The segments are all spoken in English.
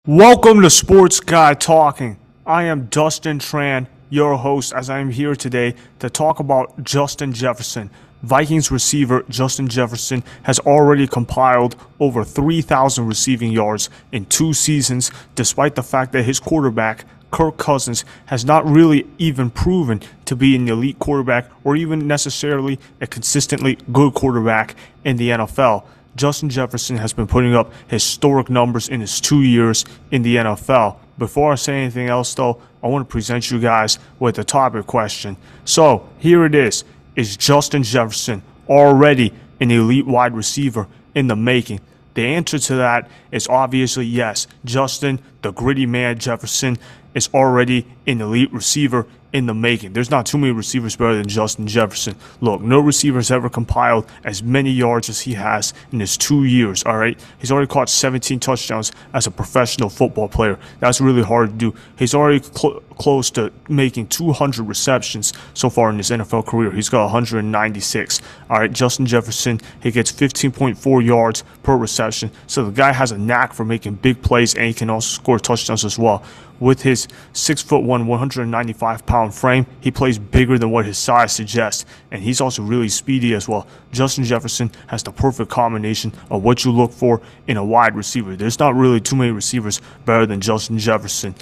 Welcome to Sports Guy Talking. I am Dustin Tran, your host, as I am here today to talk about Justin Jefferson. Vikings receiver Justin Jefferson has already compiled over 3,000 receiving yards in 2 seasons, despite the fact that his quarterback, Kirk Cousins, has not really even proven to be an elite quarterback or even necessarily a consistently good quarterback in the NFL. Justin Jefferson has been putting up historic numbers in his 2 years in the NFL. Before I say anything else, though, I want to present you guys with a topic question. So, here it is. Is Justin Jefferson already an elite wide receiver in the making? The answer to that is obviously yes. Justin, the gritty man Jefferson, is already an elite receiver in the making. There's not too many receivers better than Justin Jefferson. Look, no receiver has ever compiled as many yards as he has in his 2 years, all right? He's already caught 17 touchdowns as a professional football player. That's really hard to do. He's already close to making 200 receptions so far in his NFL career. He's got 196. All right, Justin Jefferson, he gets 15.4 yards per reception. So the guy has a knack for making big plays, and he can also score touchdowns as well. With his 6'1", 195-pound frame, he plays bigger than what his size suggests, and he's also really speedy as well. Justin Jefferson has the perfect combination of what you look for in a wide receiver. There's not really too many receivers better than Justin Jefferson,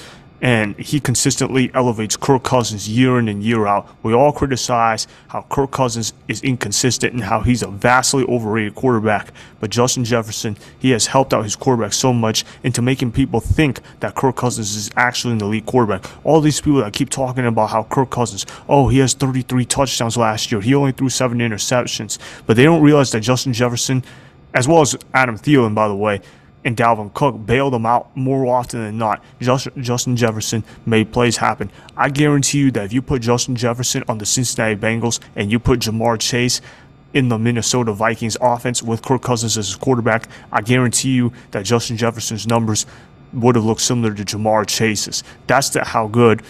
and he consistently elevates Kirk Cousins year in and year out. We all criticize how Kirk Cousins is inconsistent and how he's a vastly overrated quarterback, but Justin Jefferson, he has helped out his quarterback so much into making people think that Kirk Cousins is actually an elite quarterback. All these people that keep talking about how Kirk Cousins, oh, he has 33 touchdowns last year, he only threw 7 interceptions, but they don't realize that Justin Jefferson, as well as Adam Thielen, by the way, and Dalvin Cook, bailed them out more often than not. Justin Jefferson made plays happen. I guarantee you that if you put Justin Jefferson on the Cincinnati Bengals and you put Jamar Chase in the Minnesota Vikings offense with Kirk Cousins as his quarterback, I guarantee you that Justin Jefferson's numbers would have looked similar to Jamar Chase's. That's how good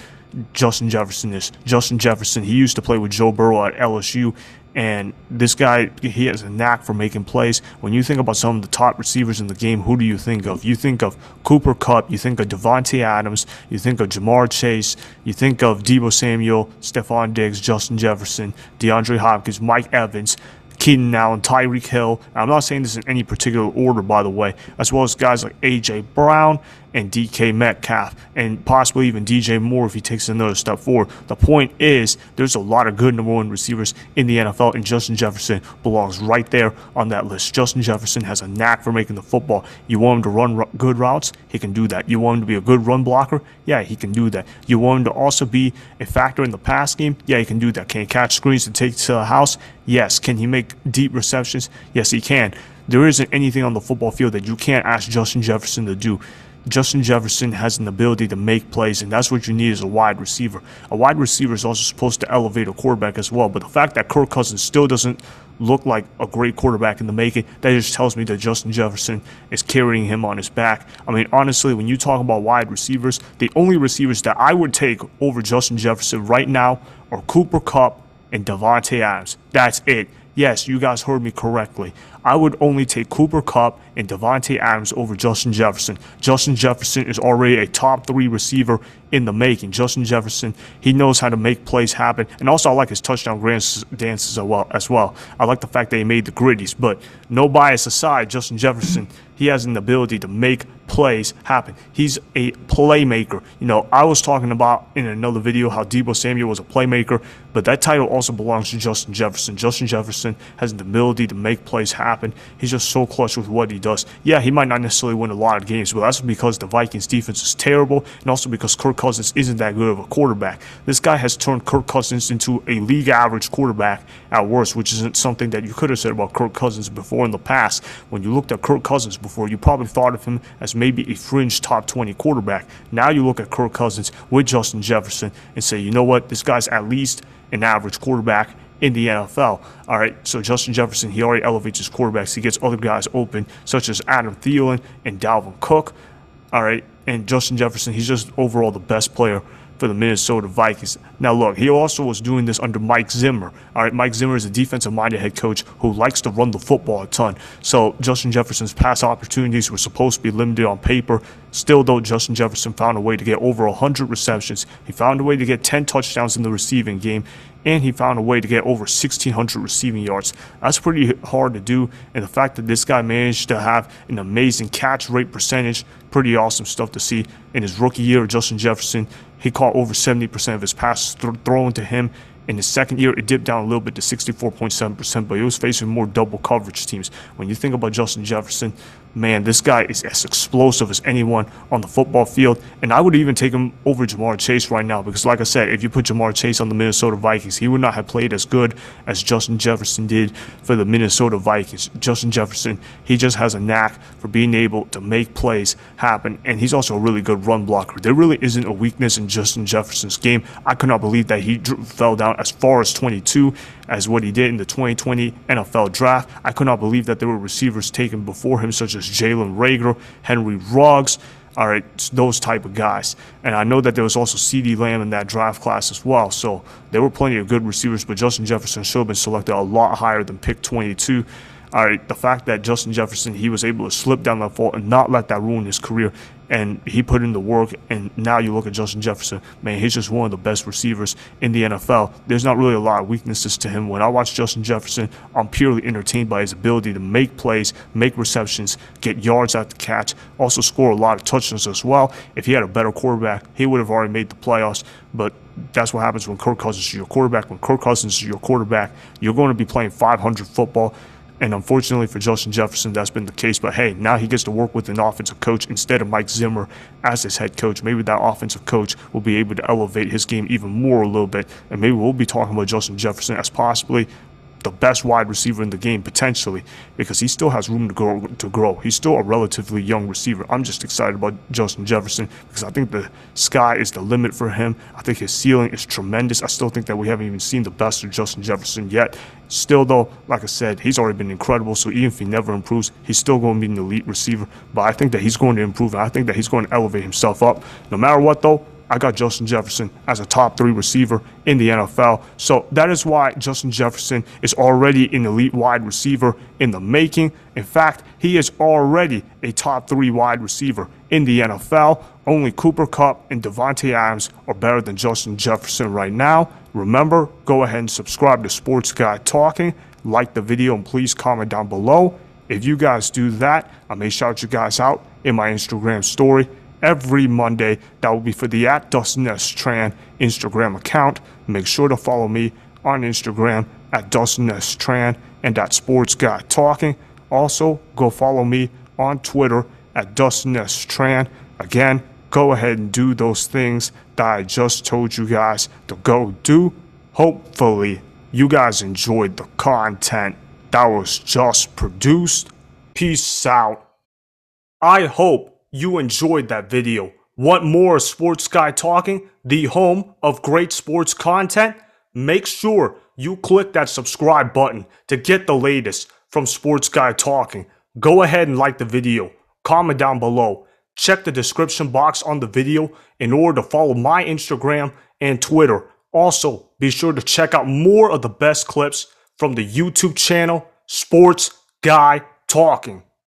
Justin Jefferson is. Justin Jefferson, he used to play with Joe Burrow at LSU, and this guy, he has a knack for making plays. When you think about some of the top receivers in the game, who do you think of? You think of Cooper Kupp, you think of Devontae Adams, you think of Jamar Chase, you think of Deebo Samuel, Stephon Diggs, Justin Jefferson, DeAndre Hopkins, Mike Evans, Keenan Allen, Tyreek Hill. I'm not saying this in any particular order, by the way, as well as guys like A.J. Brown and DK Metcalf, and possibly even DJ Moore if he takes another step forward. The point is, there's a lot of good number 1 receivers in the NFL, and Justin Jefferson belongs right there on that list. Justin Jefferson has a knack for making the football. You want him to run good routes? He can do that. You want him to be a good run blocker? Yeah, he can do that. You want him to also be a factor in the pass game? Yeah, he can do that. Can he catch screens and take it to the house? Yes. Can he make deep receptions? Yes, he can. There isn't anything on the football field that you can't ask Justin Jefferson to do. Justin Jefferson has an ability to make plays, and that's what you need as a wide receiver. A wide receiver is also supposed to elevate a quarterback as well, but the fact that Kirk Cousins still doesn't look like a great quarterback in the making, that just tells me that Justin Jefferson is carrying him on his back. I mean, honestly, when you talk about wide receivers, the only receivers that I would take over Justin Jefferson right now are Cooper Kupp and Devontae Adams. That's it. Yes, you guys heard me correctly. I would only take Cooper Kupp and Devontae Adams over Justin Jefferson. Justin Jefferson is already a top 3 receiver in the making. Justin Jefferson, he knows how to make plays happen. And also, I like his touchdown dances as well. I like the fact that he made the gritties. But no bias aside, Justin Jefferson, he has an ability to make plays happen. He's a playmaker. You know, I was talking about in another video how Deebo Samuel was a playmaker, but that title also belongs to Justin Jefferson. Justin Jefferson has the ability to make plays happen. He's just so clutch with what he does. Yeah, he might not necessarily win a lot of games, but that's because the Vikings defense is terrible, and also because Kirk Cousins isn't that good of a quarterback. This guy has turned Kirk Cousins into a league average quarterback at worst, which isn't something that you could have said about Kirk Cousins before in the past. When you looked at Kirk Cousins before, you probably thought of him as maybe a fringe top 20 quarterback. Now you look at Kirk Cousins with Justin Jefferson and say, you know what, this guy's at least an average quarterback in the NFL. All right, so Justin Jefferson, he already elevates his quarterbacks. He gets other guys open, such as Adam Thielen and Dalvin Cook. All right, and Justin Jefferson, he's just overall the best player for the Minnesota Vikings. Now look, he also was doing this under Mike Zimmer. All right, Mike Zimmer is a defensive-minded head coach who likes to run the football a ton. So Justin Jefferson's pass opportunities were supposed to be limited on paper. Still, though, Justin Jefferson found a way to get over 100 receptions. He found a way to get 10 touchdowns in the receiving game, and he found a way to get over 1,600 receiving yards. That's pretty hard to do, and the fact that this guy managed to have an amazing catch rate percentage, pretty awesome stuff to see. In his rookie year, Justin Jefferson, he caught over 70% of his passes thrown to him. In his second year, it dipped down a little bit to 64.7%, but he was facing more double coverage teams. When you think about Justin Jefferson, man, this guy is as explosive as anyone on the football field, and I would even take him over Jamar Chase right now because, like I said, if you put Jamar Chase on the Minnesota Vikings, he would not have played as good as Justin Jefferson did for the Minnesota Vikings. Justin Jefferson, he just has a knack for being able to make plays happen, and he's also a really good run blocker. There really isn't a weakness in Justin Jefferson's game. I could not believe that he fell down as far as 22 as what he did in the 2020 NFL Draft. I could not believe that there were receivers taken before him, such as Jalen Reagor, Henry Ruggs, all right, those type of guys. And I know that there was also CeeDee Lamb in that draft class as well. So there were plenty of good receivers, but Justin Jefferson should have been selected a lot higher than pick 22. All right, the fact that Justin Jefferson, he was able to slip down that fault and not let that ruin his career, and he put in the work, and now you look at Justin Jefferson, man, he's just one of the best receivers in the NFL. There's not really a lot of weaknesses to him. When I watch Justin Jefferson, I'm purely entertained by his ability to make plays, make receptions, get yards out the catch, also score a lot of touchdowns as well. If he had a better quarterback, he would have already made the playoffs, but that's what happens when Kirk Cousins is your quarterback. When Kirk Cousins is your quarterback, you're going to be playing 500 football. And unfortunately for Justin Jefferson, that's been the case. But hey, now he gets to work with an offensive coach instead of Mike Zimmer as his head coach. Maybe that offensive coach will be able to elevate his game even more a little bit. And maybe we'll be talking about Justin Jefferson as possibly the best wide receiver in the game potentially, because he still has room to grow. He's still a relatively young receiver. I'm just excited about Justin Jefferson because I think the sky is the limit for him. I think his ceiling is tremendous. I still think that we haven't even seen the best of Justin Jefferson yet. Still though, like I said, he's already been incredible, so even if he never improves, he's still going to be an elite receiver. But I think that he's going to improve, and I think that he's going to elevate himself up. No matter what though, I got Justin Jefferson as a top 3 receiver in the NFL. So that is why Justin Jefferson is already an elite wide receiver in the making. In fact, he is already a top 3 wide receiver in the NFL. Only Cooper Kupp and Devontae Adams are better than Justin Jefferson right now. Remember, go ahead and subscribe to Sports Guy Talking. Like the video and please comment down below. If you guys do that, I may shout you guys out in my Instagram story every Monday. That will be for the @DustinTran Instagram account. Make sure to follow me on Instagram @DustinTran and @SportsGuyTalking. Also, go follow me on Twitter @DustinTran. Again, go ahead and do those things that I just told you guys to go do. Hopefully, you guys enjoyed the content that was just produced. Peace out. I hope you enjoyed that video. Want more of Sports Guy Talking, the home of great sports content? Make sure you click that subscribe button to get the latest from Sports Guy Talking. Go ahead and like the video, comment down below, check the description box on the video in order to follow my Instagram and Twitter. Also, be sure to check out more of the best clips from the YouTube channel Sports Guy Talking.